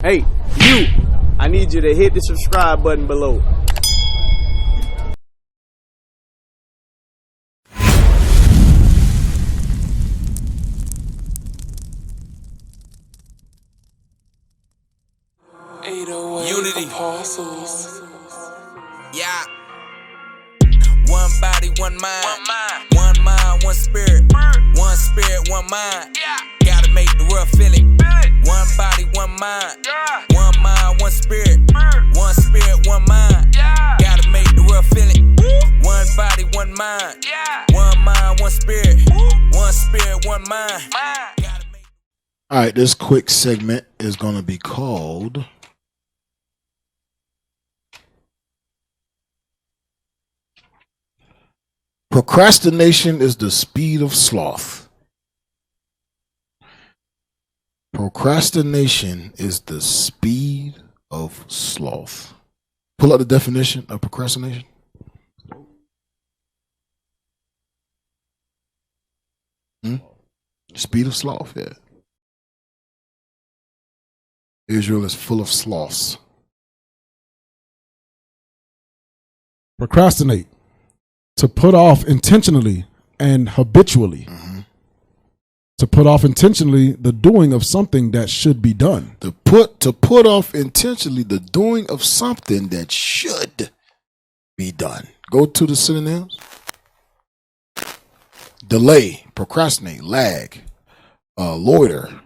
Hey, you! I need you to hit the subscribe button below. Unity. Apostles. Yeah. One body, one mind. One mind, one spirit. One spirit, one mind. Gotta make the world feel it. One body, one mind. One mind, one spirit. One spirit, one mind. Gotta make the world feel it. One body, one mind. One mind, one spirit. One spirit, one mind. All right, this quick segment is going to be called Procrastination is the Speed of Sloth. Procrastination is the speed of sloth. Pull up the definition of procrastination. Speed of sloth, yeah. Israel is full of sloths. Procrastinate. To put off intentionally and habitually. To put off intentionally the doing of something that should be done. To put off intentionally the doing of something that should be done. Go to the synonyms. Delay, procrastinate, lag, loiter.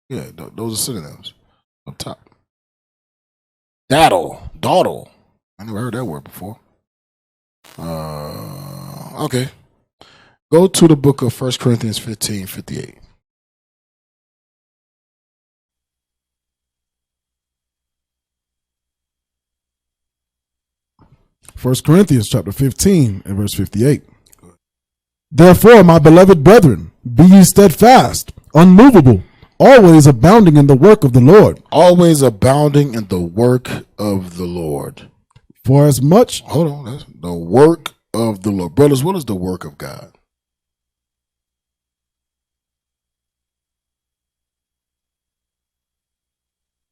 Yeah, those are synonyms up top. Dawdle. I never heard that word before. Okay. Go to the book of 1 Corinthians 15:58. First Corinthians chapter 15 and verse 58. Therefore, my beloved brethren, be ye steadfast, unmovable, always abounding in the work of the Lord. Always abounding in the work of the Lord. For as much... Hold on. That's the work of the Lord. Brothers, what is the work of God?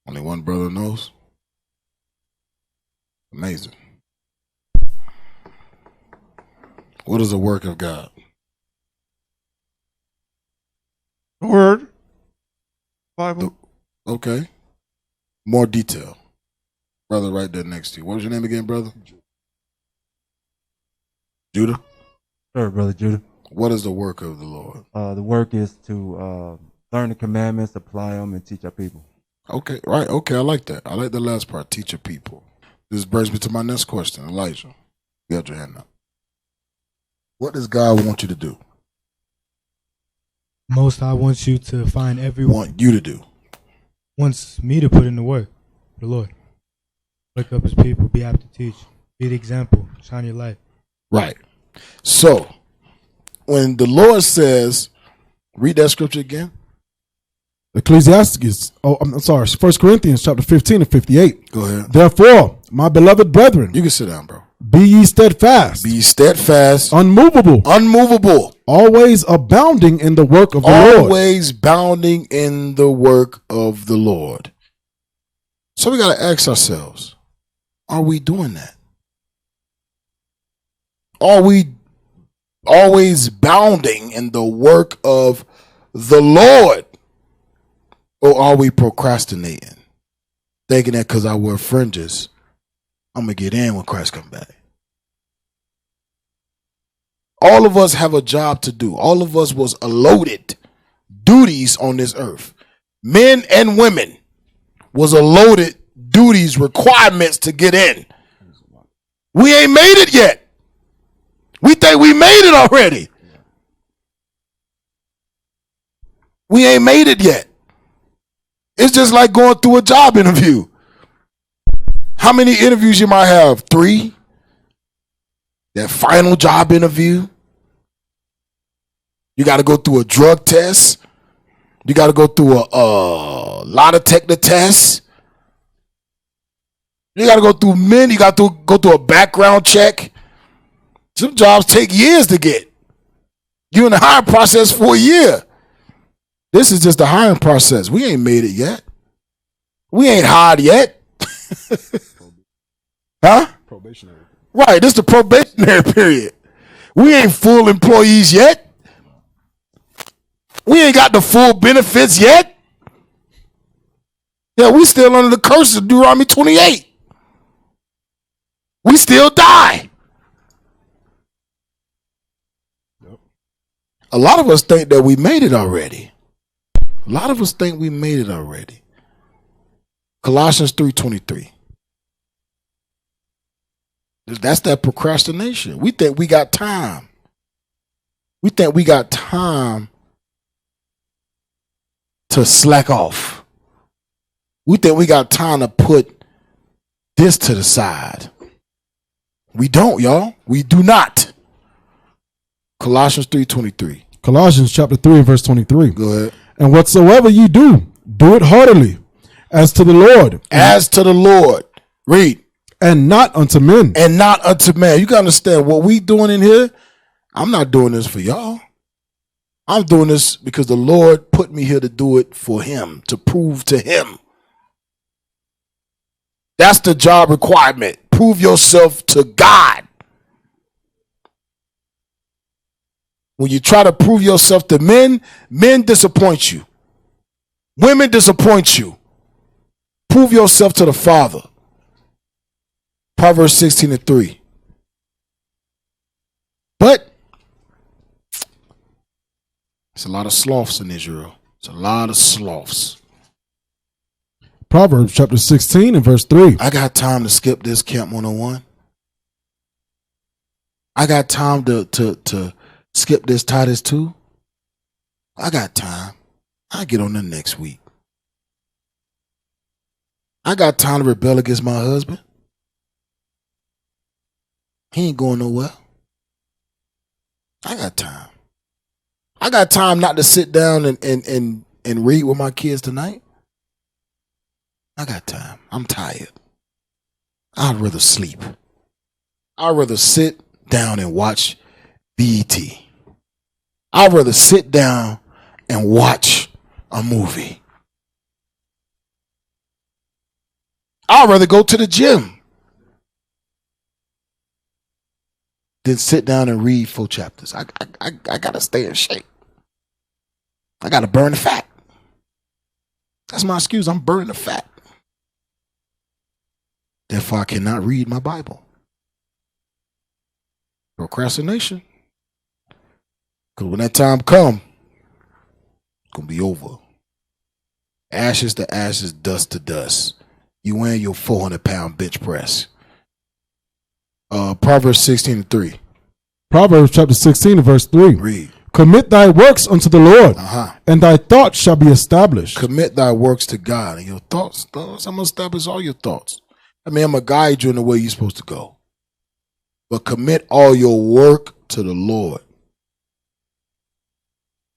Only one brother knows. Amazing. What is the work of God? The Word. Bible. Okay. More detail. Brother right there next to you. What was your name again, brother? Judah? Sure, Brother Judah. What is the work of the Lord? The work is to learn the commandments, apply them, and teach our people. Okay, right. Okay, I like that. I like the last part, teach your people. This brings me to my next question. Elijah, you got your hand up. What does God want you to do? Most High wants you to find everyone. Want you to do? Wants me to put in the work for the Lord. Wake up his people, be apt to teach, be the example, shine your light. Right. So, when the Lord says, read that scripture again. Ecclesiastes, I'm sorry, 1 Corinthians chapter 15 and 58. Go ahead. Therefore, my beloved brethren, You can sit down, bro. be ye steadfast, Be steadfast, unmovable, unmovable, always abounding in the work of the Lord. always bounding in the work of the Lord. So we got to ask ourselves, are we doing that? Are we always bounding in the work of the Lord? Or are we procrastinating? Thinking that because I wear fringes, I'm going to get in when Christ comes back. All of us have a job to do. All of us was allotted duties on this earth. Men and women was allotted duties, requirements to get in. We ain't made it yet. We think we made it already. We ain't made it yet. It's just like going through a job interview. How many interviews you might have? 3? That final job interview. You got to go through a drug test. You got to go through a lie detector test. You got to go through you got to go through a background check. Some jobs take years to get. You're in the hiring process for a year. This is just the hiring process. We ain't made it yet. We ain't hard yet. Huh? Probationary. Right, this is the probationary period. We ain't full employees yet. We ain't got the full benefits yet. Yeah, we still under the curse of Deuteronomy 28. We still die. Yep. A lot of us think that we made it already. A lot of us think we made it already. Colossians 3:23. That's that procrastination. We think we got time. We think we got time to slack off. We think we got time to put this to the side. We don't, y'all. We do not. Colossians 3:23. Colossians chapter 3 and verse 23. Go ahead. And whatsoever you do, do it heartily, as to the Lord. As to the Lord. Read. And not unto men. And not unto man. You got to understand what we doing in here. I'm not doing this for y'all. I'm doing this because the Lord put me here to do it for him, to prove to him. That's the job requirement. Prove yourself to God. When you try to prove yourself to men, men disappoint you. Women disappoint you. Prove yourself to the Father. Proverbs 16:3. But there's a lot of sloths in Israel. It's a lot of sloths. Proverbs chapter 16 and verse 3. I got time to skip this Camp 101. I got time to skip this Titus 2. I got time. I'll get on the next week. I got time to rebel against my husband. He ain't going nowhere. I got time. I got time not to sit down and read with my kids tonight. I got time. I'm tired. I'd rather sleep. I'd rather sit down and watch BET. I'd rather sit down and watch a movie. I'd rather go to the gym than sit down and read 4 chapters. I gotta stay in shape. I gotta burn the fat. That's my excuse. I'm burning the fat. Therefore, I cannot read my Bible. Procrastination. Because when that time comes, it's going to be over. Ashes to ashes, dust to dust. You and your 400-pound bench press. Proverbs 16:3. Proverbs chapter 16 and verse 3. Read. Commit thy works unto the Lord, and thy thoughts shall be established. Commit thy works to God, and your thoughts, I'm going to establish all your thoughts. I mean, I'm going to guide you in the way you're supposed to go. But commit all your work to the Lord.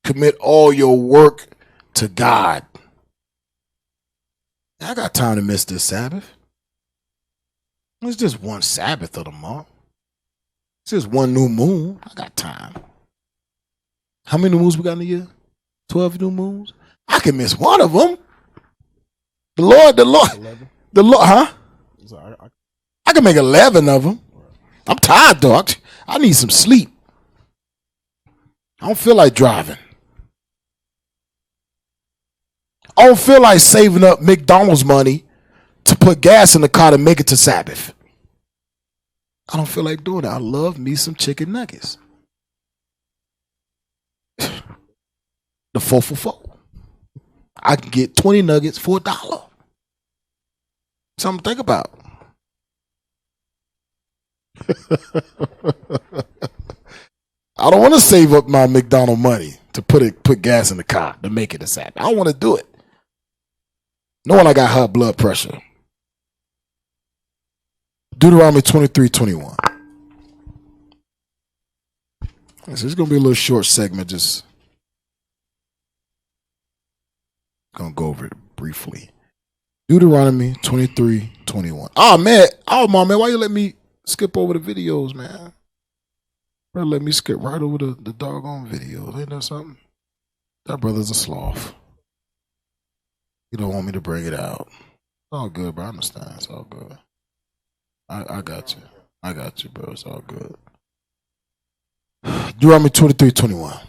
Commit all your work to God. I got time to miss this Sabbath. It's just one Sabbath of the month. It's just one new moon. I got time. How many new moons we got in a year? 12 new moons? I can miss one of them. The Lord, 11. The Lord, huh? I can make 11 of them. I'm tired, dog. I need some sleep. I don't feel like driving. I don't feel like saving up McDonald's money to put gas in the car to make it to Sabbath. I don't feel like doing that. I love me some chicken nuggets. The 4 for $4. I can get 20 nuggets for $1. Something to think about. I don't want to save up my McDonald's money to put gas in the car to make it a Sabbath. I don't want to do it. Knowing I got high blood pressure. Deuteronomy 23:21. This is going to be a little short segment. Just going to go over it briefly. Deuteronomy 23:21. Oh, man. Oh, my man. Why you let me skip over the videos, man? Brother, let me skip right over the doggone videos. Ain't that something? That brother's a sloth. You don't want me to bring it out. all good, bro. I understand. It's all good. I got you. I got you, bro. It's all good. Deuteronomy 23:21.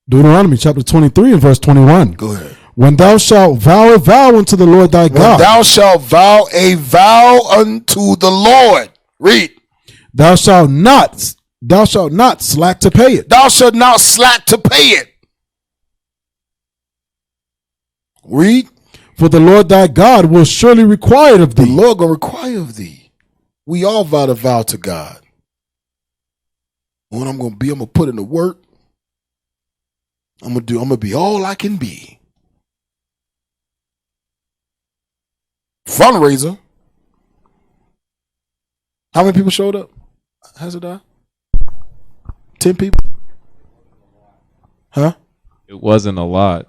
Deuteronomy chapter 23 and verse 21. Go ahead. When thou shalt vow a vow unto the Lord thy When God, thou shalt vow a vow unto the Lord. Read. thou shalt not slack to pay it. Thou shalt not slack to pay it. Read. For the Lord thy God will surely require it of The thee. Lord gonna require of thee. We all vow to vow to God. What I'm gonna be, I'm gonna put in the work. I'm gonna be all I can be. Fundraiser. How many people showed up? Has it done? 10 people? Huh? It wasn't a lot.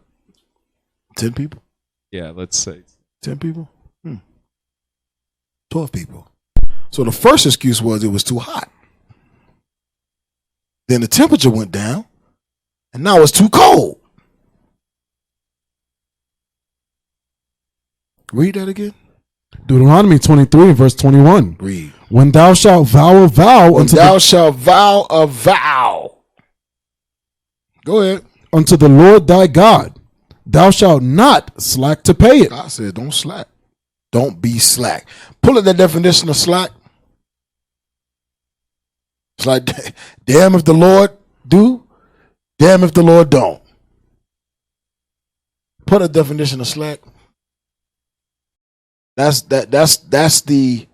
10 people? Yeah, let's say 10 people? 12 people. So the first excuse was it was too hot. Then the temperature went down, and now it's too cold. Read that again. Deuteronomy 23 and verse 21. Read. When thou shalt vow a vow When thou shalt vow a vow. Go ahead. unto the Lord thy God, thou shalt not slack to pay it. God said, don't slack. Don't be slack. Pull up that definition of slack. It's like, damn if the Lord do, damn if the Lord don't. Put a definition of slack. That's the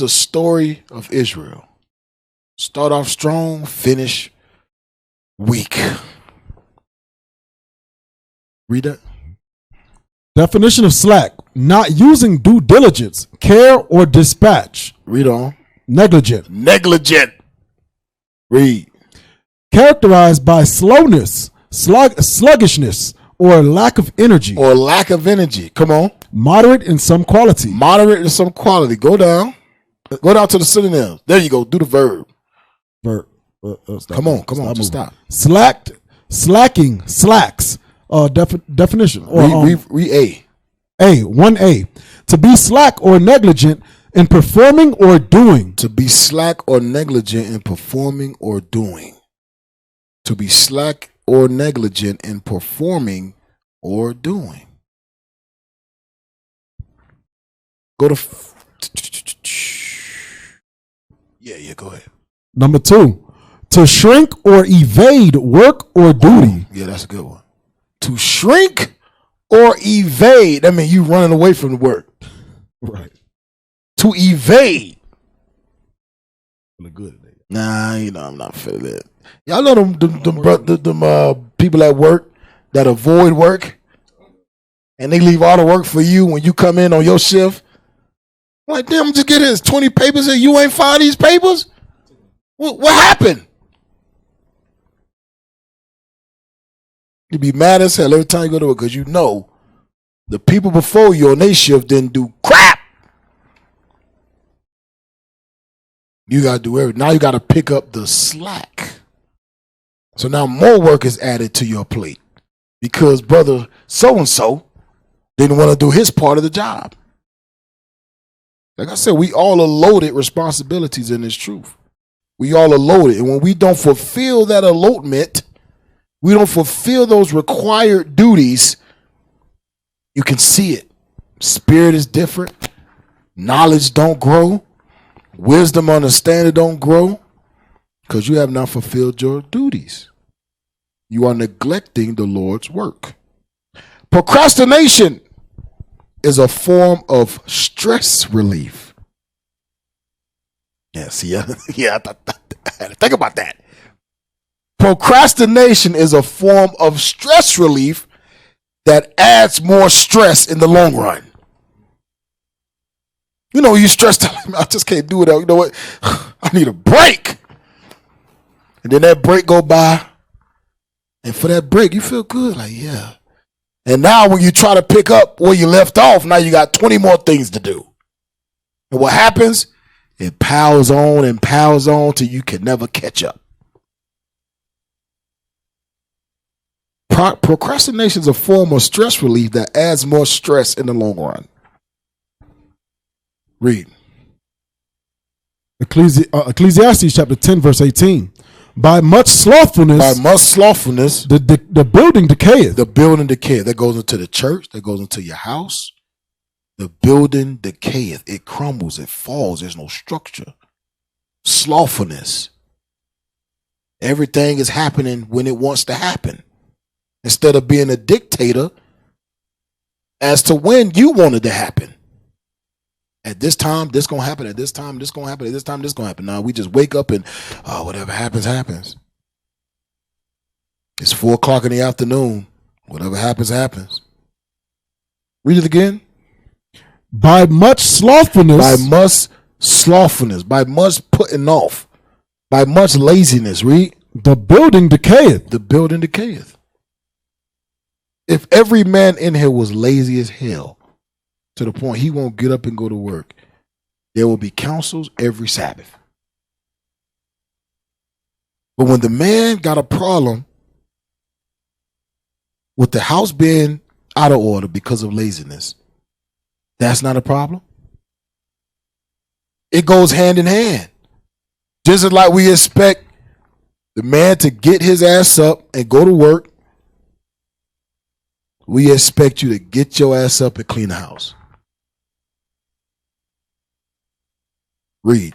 story of Israel. Start off strong, finish weak. Read that. Definition of slack: not using due diligence, care, or dispatch. Read on. Negligent. Negligent. Read. Characterized by slowness, sluggishness, or lack of energy. Or lack of energy. Come on. Moderate in some quality. Moderate in some quality. Go down. Go down to the synonyms. There you go. Do the verb. Come on. Just stop. Slacking, slacks. Definition. Or, Read A. A, 1A. To be slack or negligent in performing or doing. To be slack or negligent in performing or doing. To be slack or negligent in performing or doing. Go to. Yeah, go ahead. Number 2. To shrink or evade work or duty. Yeah, that's a good one. To shrink or evade. That means you running away from the work. Right. To evade. Feeling good today. Nah, I'm not feeling it. Y'all know them people at work that avoid work and they leave all the work for you when you come in on your shift. I'm like, damn, just get his 20 papers and you ain't filed these papers? What happened? You be mad as hell every time you go to work because you know the people before you on their shift didn't do crap. You got to do everything. Now you got to pick up the slack. So now more work is added to your plate because brother so-and-so didn't want to do his part of the job. Like I said, we all are loaded responsibilities in this truth. We all are loaded. And when we don't fulfill that allotment, we don't fulfill those required duties, you can see it. Spirit is different. Knowledge don't grow. Wisdom, understanding don't grow because you have not fulfilled your duties. You are neglecting the Lord's work. Procrastination is a form of stress relief. Yeah, see, I had to think about that. Procrastination is a form of stress relief that adds more stress in the long run. You know, you stressed out, I just can't do it. You know what? I need a break. And then that break go by. And for that break, you feel good. Like, yeah. And now when you try to pick up where you left off, now you got 20 more things to do. And what happens? It piles on till you can never catch up. Procrastination is a form of stress relief that adds more stress in the long run. Read. Ecclesiastes chapter 10, verse 18. By much slothfulness, the building decayeth. The building decayeth. That goes into the church. That goes into your house. The building decayeth. It crumbles. It falls. There's no structure. Slothfulness. Everything is happening when it wants to happen. Instead of being a dictator as to when you want it to happen. At this time, this gonna happen. At this time, this gonna happen. At this time, this gonna happen. Now we just wake up and whatever happens, happens. It's 4 o'clock in the afternoon. Whatever happens, happens. Read it again. By much slothfulness. By much putting off. By much laziness. Read. The building decayeth. The building decayeth. If every man in here was lazy as hell, to the point he won't get up and go to work, there will be councils every Sabbath. But when the man got a problem with the house being out of order because of laziness, that's not a problem. It goes hand in hand. Just as like we expect the man to get his ass up and go to work, we expect you to get your ass up and clean the house. Read.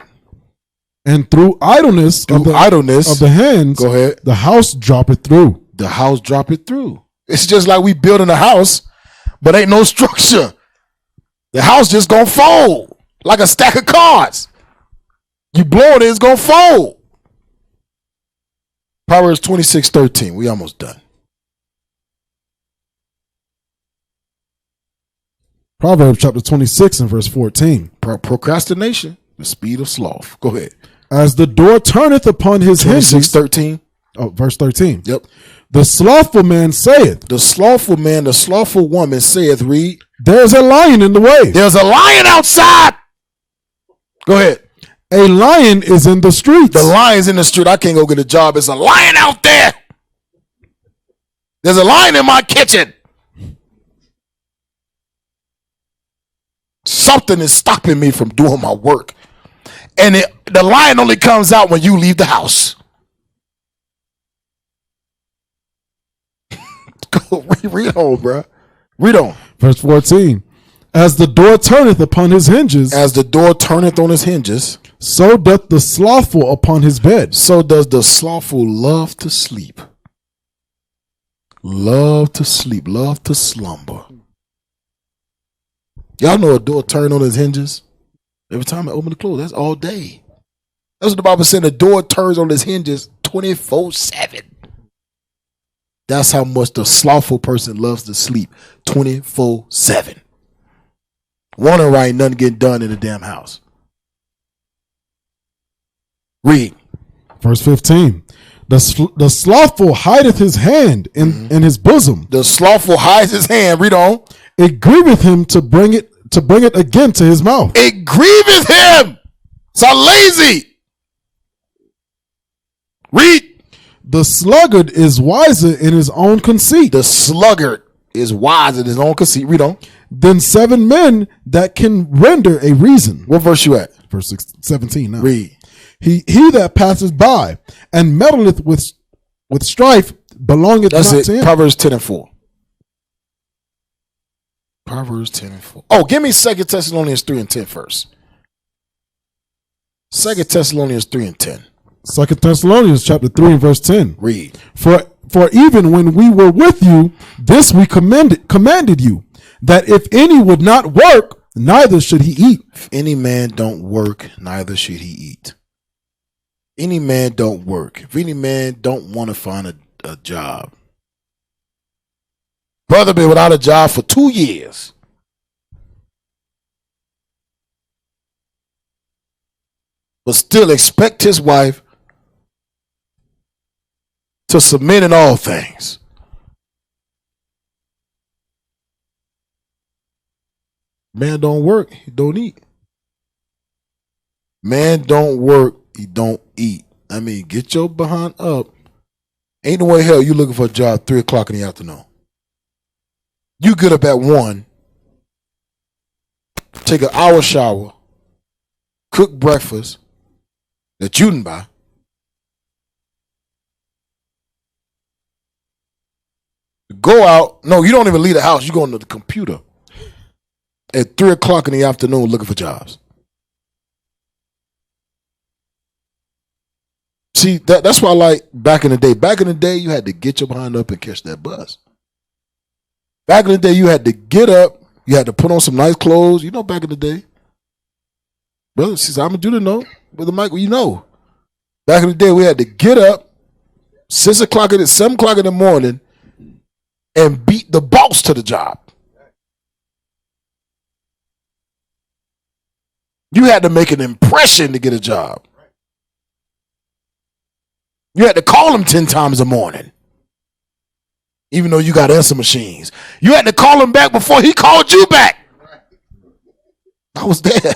And through idleness of the hands, go ahead. The house droppeth through. The house droppeth through. It's just like we building a house, but ain't no structure. The house just gonna fold like a stack of cards. You blow it, it's gonna fold. Proverbs 26:13. We almost done. Proverbs chapter 26 and verse 14. Procrastination, the speed of sloth. Go ahead. As the door turneth upon his hinges. 13. Oh, verse 13. Yep. The slothful man saith. The slothful man, the slothful woman saith, read. There's a lion in the way. There's a lion outside. Go ahead. A lion is in the streets. The lion's in the street. I can't go get a job. It's a lion out there. There's a lion in my kitchen. Something is stopping me from doing my work. And the lion only comes out when you leave the house. Go read on, bro. Read on. Verse 14. As the door turneth upon his hinges. As the door turneth on his hinges. So doth the slothful upon his bed. So does the slothful love to sleep. Love to sleep. Love to slumber. Y'all know a door turned on its hinges? Every time I open and close, that's all day. That's what the Bible said. The door turns on its hinges 24/7. That's how much the slothful person loves to sleep 24/7. Wondering why ain't nothing getting done in the damn house. Read. Verse 15. The slothful hideth his hand in his bosom. The slothful hides his hand. Read on. It grieveth him to bring it again to his mouth. It grieveth him. So lazy. Read. The sluggard is wiser in his own conceit. The sluggard is wise in his own conceit. Read on. Than 7 men that can render a reason. What verse you at? Verse 17 now. Read. He that passeth by and meddleth with strife belongeth That's not it. to him. Proverbs 10:4. Proverbs 10:4. Oh, give me 2 Thessalonians 3:10 first. 2 Thessalonians 3:10. 2 Thessalonians chapter 3 and verse 10. Read. For even when we were with you, this we commanded you, that if any would not work, neither should he eat. If any man don't work, neither should he eat. Any man don't work. If any man don't want to find a job. Brother been without a job for 2 years. But still expect his wife to submit in all things. Man don't work, he don't eat. Man don't work, he don't eat. I mean, get your behind up. Ain't no way hell you looking for a job 3 o'clock in the afternoon. You get up at 1, take an hour shower, cook breakfast that you didn't buy. Go out. No, you don't even leave the house. You go into the computer at 3 o'clock in the afternoon looking for jobs. See, that's why I like back in the day. Back in the day, you had to get your behind up and catch that bus. Back in the day, you had to get up. You had to put on some nice clothes. You know, back in the day. Brother, see, I'm going to do the know. Brother Michael, you know. Back in the day, we had to get up 7 o'clock in the morning and beat the boss to the job. You had to make an impression to get a job. You had to call him 10 times a morning. Even though you got answer machines. You had to call him back before he called you back. I was there.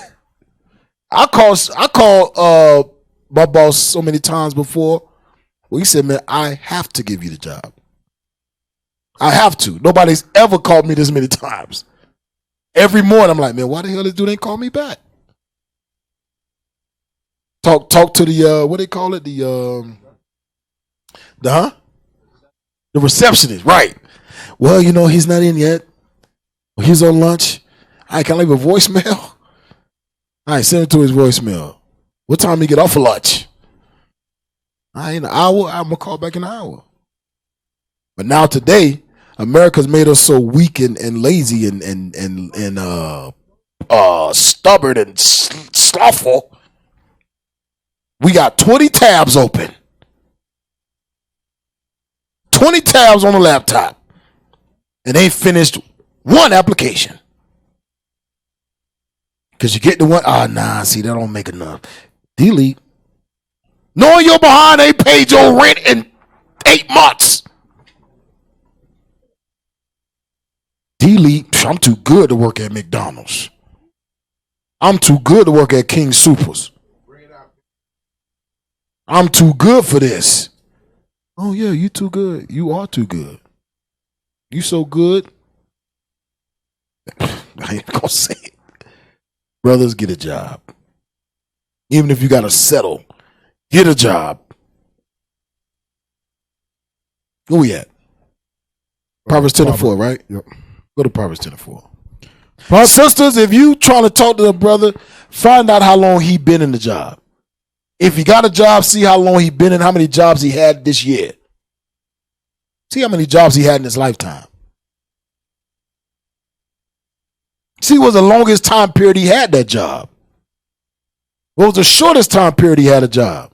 I called my boss so many times before. Well, he said, man, I have to give you the job. I have to. Nobody's ever called me this many times. Every morning I'm like, man, why the hell this dude ain't call me back? Talk to the what they call it? The receptionist, right. Well, you know, he's not in yet. Well, he's on lunch. I can leave a voicemail. All right, send it to his voicemail. What time he get off for lunch? In an hour. I'm gonna call back in an hour. But now today, America's made us so weak and lazy and stubborn and slothful. We got 20 tabs open. 20 tabs on the laptop. And ain't finished one application. Because you get the one, see, that don't make enough. Delete. Knowing you're behind, ain't paid your rent in 8 months. Delete. I'm too good to work at McDonald's. I'm too good to work at King Soopers. I'm too good for this. Oh yeah, you too good. You are too good. You so good. I ain't gonna say it. Brothers, get a job. Even if you gotta settle, get a job. Where we at? Proverbs 10 and 4, right? Yep. Go to Proverbs 10 and 4. Sisters, if you trying to talk to a brother, find out how long he been in the job. If he got a job, see how long he been in, how many jobs he had this year. See how many jobs he had in his lifetime. See what was the longest time period he had that job. What was the shortest time period he had a job?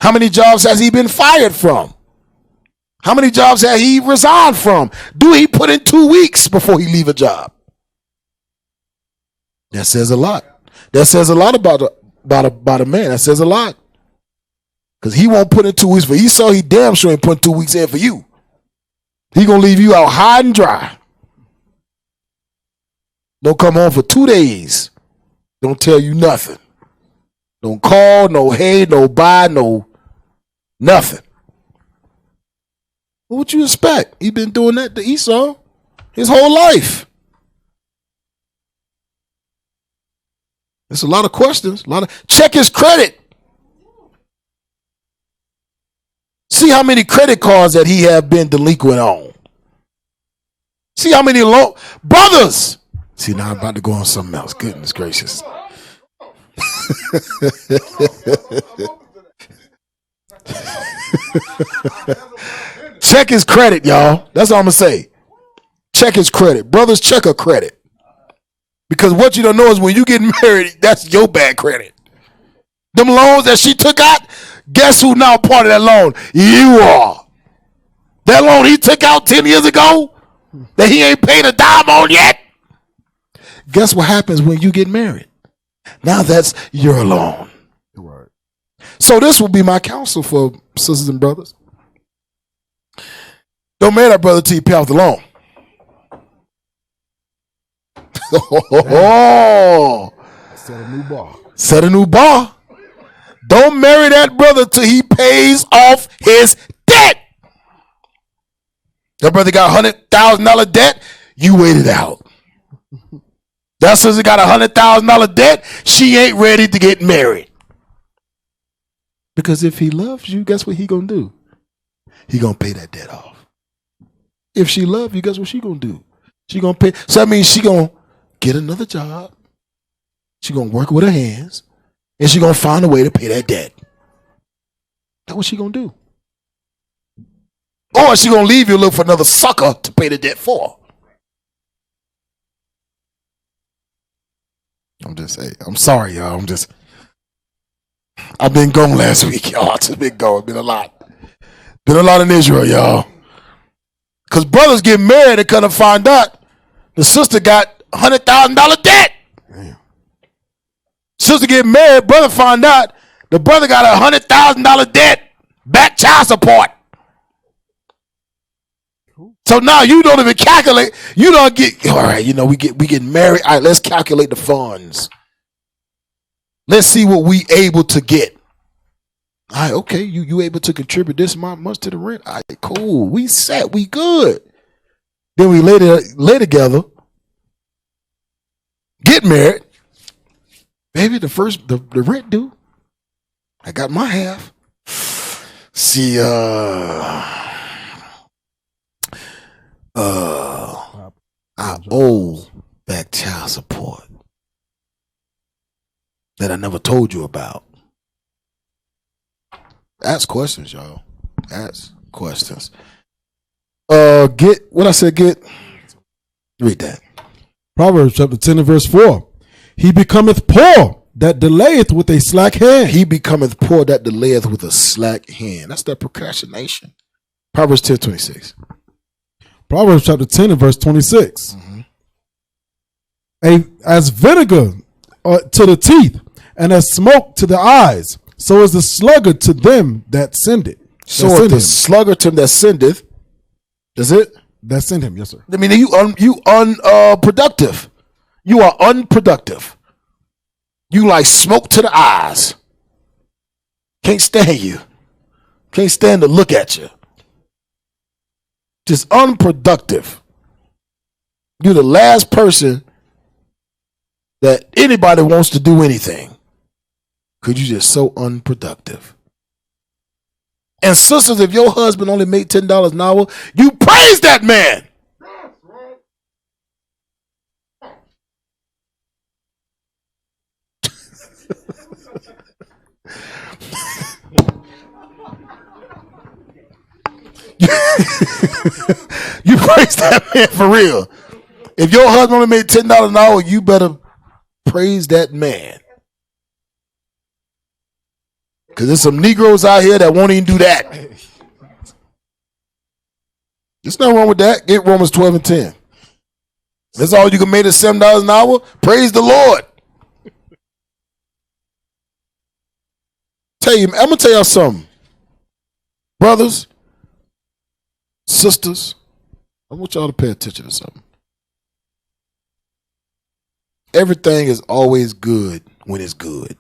How many jobs has he been fired from? How many jobs has he resigned from? Do he put in 2 weeks before he leave a job? That says a lot. That says a lot about a man. That says a lot. Because he won't put in 2 weeks for Esau. He damn sure ain't putting 2 weeks in for you. He going to leave you out high and dry. Don't come home for 2 days. Don't tell you nothing. Don't call, no hey, no bye, no nothing. What you expect? He been doing that to Esau his whole life. There's a lot of questions. Check his credit. See how many credit cards that he have been delinquent on. See how many brothers. See, now I'm about to go on something else. Goodness gracious. Check his credit, y'all. That's all I'm gonna say. Check his credit. Brothers, check her credit. Because what you don't know is when you get married, that's your bad credit. Them loans that she took out, guess who now part of that loan? You are. That loan he took out 10 years ago that he ain't paid a dime on yet. Guess what happens when you get married? Now that's your loan. Right. So this will be my counsel for sisters and brothers. Don't marry that brother till you pay off the loan. Oh, Set a new bar. Set a new bar. Don't marry that brother till he pays off his debt. That brother got $100,000 debt. You wait it out. That sister got $100,000 debt. She ain't ready to get married. Because if he loves you, guess what he gonna do? He gonna pay that debt off. If she loves you, guess what she gonna do? She gonna pay. So that means she gonna get another job. She gonna work with her hands, and she gonna find a way to pay that debt. That's what she gonna do. Or she gonna leave you and look for another sucker to pay the debt for. I'm just saying. I'm sorry, y'all. I've been gone last week, y'all. It's been gone. Been a lot. Been a lot in Israel, y'all. Because brothers get married and kind of find out the sister got $100,000 debt. Damn. Sister get married, brother find out the brother got $100,000 debt, back child support. So now you don't even calculate. You don't get, all right, we get married. All right, let's calculate the funds. Let's see what we able to get. All right, okay, you able to contribute this much to the rent. All right, cool. We set, we good. Then we lay together, get married. Baby, the rent due. I got my half. See, I owe back child support that I never told you about. Ask questions, y'all. Ask questions. Get what I said. Get. Read that. Proverbs chapter 10 and verse 4. He becometh poor that delayeth with a slack hand. He becometh poor that delayeth with a slack hand. That's that procrastination. Proverbs 10:26. Proverbs chapter 10 and verse 26. As vinegar to the teeth, and as smoke to the eyes, so is the sluggard to them that send it. So is the sluggard to him that sendeth. Does it? That send him, yes, sir. I mean, you unproductive. You are unproductive. You like smoke to the eyes. Can't stand you. Can't stand to look at you. Just unproductive. You're the last person that anybody wants to do anything. Because you're just so unproductive. And sisters, if your husband only made $10 an hour, you praise that man. You praise that man for real. If your husband only made $10 an hour, you better praise that man. Because there's some Negroes out here that won't even do that. There's nothing wrong with that. Get Romans 12 and 10. That's all you can make is $7 an hour. Praise the Lord. I'm going to tell y'all something. Brothers, sisters, I want y'all to pay attention to something. Everything is always good when it's good.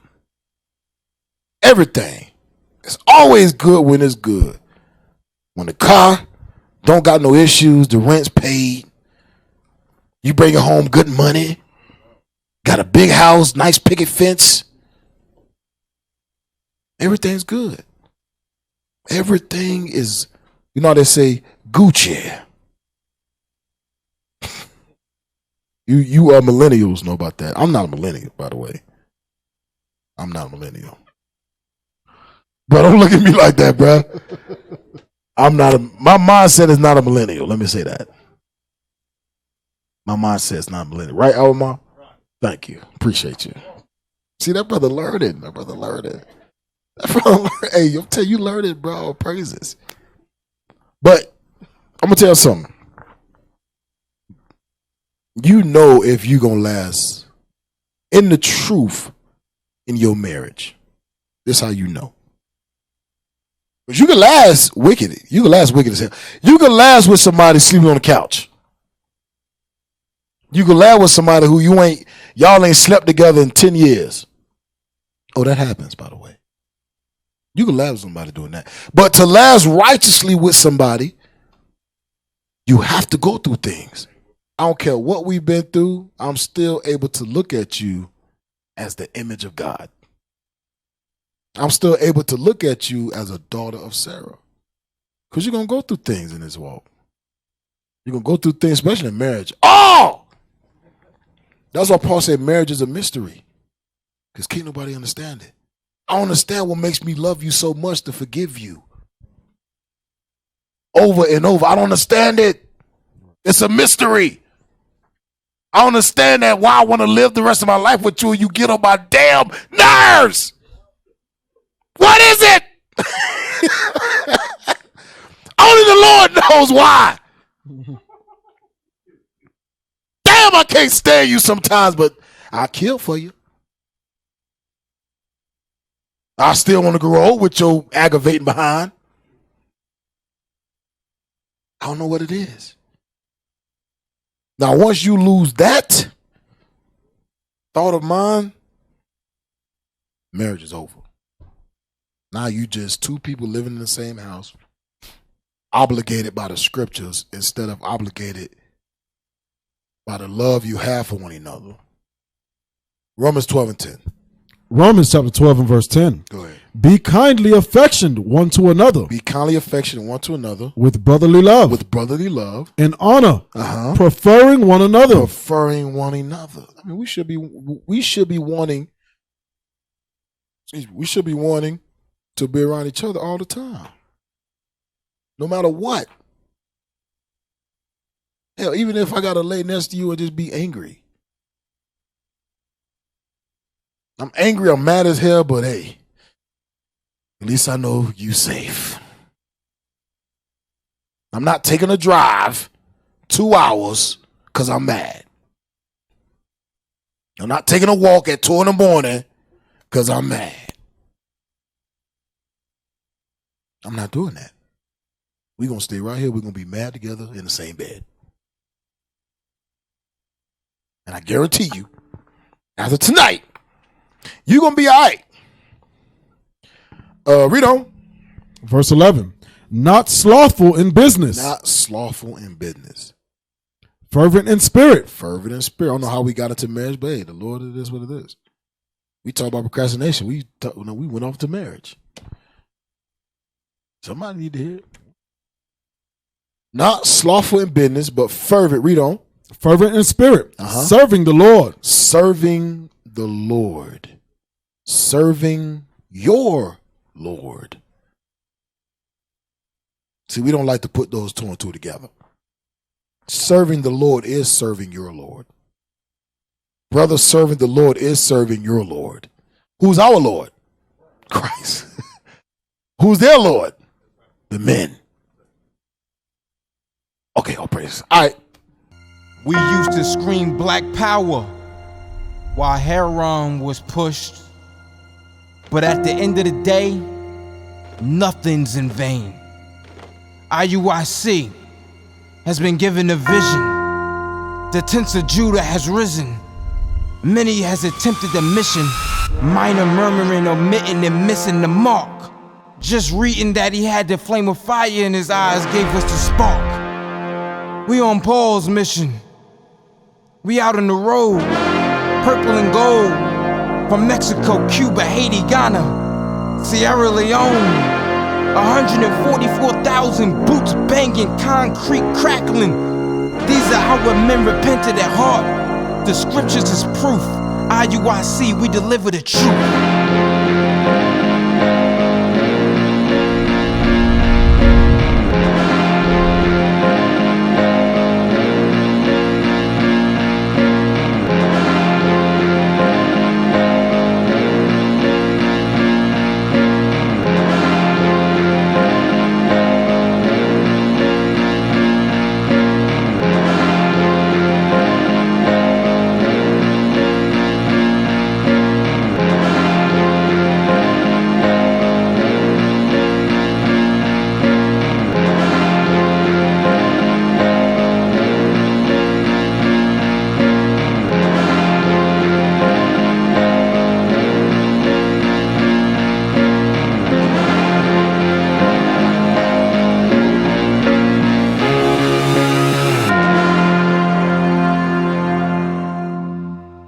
Everything is always good when it's good. When the car don't got no issues, the rent's paid, you bring it home good money, got a big house, nice picket fence, everything's good. Everything is, you know how they say, Gucci. You millennials know about that. I'm not a millennial, by the way. I'm not a millennial. Bro, don't look at me like that, bro. My mindset is not a millennial. Let me say that. My mindset is not a millennial. Right, Alma? Thank you. Appreciate you. See, that brother learned it. That brother learned it. Hey, I'll tell you, learned it, bro. Praises. But I'm going to tell you something. You know if you're going to last in the truth in your marriage. This is how you know. But you can last wicked. You can last wicked as hell. You can last with somebody sleeping on the couch. You can last with somebody who y'all ain't slept together in 10 years. Oh, that happens, by the way. You can last with somebody doing that. But to last righteously with somebody, you have to go through things. I don't care what we've been through, I'm still able to look at you as the image of God. I'm still able to look at you as a daughter of Sarah. Because you're going to go through things in this walk. You're going to go through things, especially in marriage. Oh! That's why Paul said marriage is a mystery. Because can't nobody understand it. I don't understand what makes me love you so much to forgive you. Over and over. I don't understand it. It's a mystery. I don't understand that why I want to live the rest of my life with you and you get on my damn nerves. What is it? Only the Lord knows why. Damn, I can't stand you sometimes, but I'll kill for you. I still want to grow old with your aggravating behind. I don't know what it is. Now, once you lose that thought of mine, marriage is over. Now you just two people living in the same house, obligated by the scriptures instead of obligated by the love you have for one another. Romans 12 and 10. Romans chapter 12 and verse 10. Go ahead. Be kindly affectioned one to another. Be kindly affectionate one to another. With brotherly love. With brotherly love. And honor. Preferring one another. Preferring one another. I mean, we should be wanting to be around each other all the time. No matter what. Hell, even if I got to lay next to you and just be angry. I'm angry, I'm mad as hell, but hey, at least I know you safe. I'm not taking a drive 2 hours because I'm mad. I'm not taking a walk at 2 a.m. because I'm mad. I'm not doing that. We're going to stay right here. We're going to be mad together in the same bed. And I guarantee you, after tonight, you're going to be all right. Read on. Verse 11. Not slothful in business. Not slothful in business. Fervent in spirit. Fervent in spirit. I don't know how we got into marriage, but hey, the Lord, it is what it is. We talk about procrastination. We went off to marriage. Somebody need to hear it. Not slothful in business, but fervent. Read on. Fervent in spirit. Serving the Lord. Serving the Lord. Serving your Lord. See, we don't like to put those two and two together. Serving the Lord is serving your Lord. Brother, serving the Lord is serving your Lord. Who's our Lord? Christ. Who's their Lord? The men. Okay, all praise. All right. We used to scream black power while heroin was pushed. But at the end of the day, nothing's in vain. IUIC has been given a vision. The tents of Judah has risen. Many has attempted the mission. Minor murmuring, omitting, and missing the mark. Just reading that he had the flame of fire in his eyes gave us the spark. We on Paul's mission. We out on the road, purple and gold. From Mexico, Cuba, Haiti, Ghana, Sierra Leone. 144,000 boots banging, concrete crackling. These are our men repented at heart. The scriptures is proof. IUIC, we deliver the truth.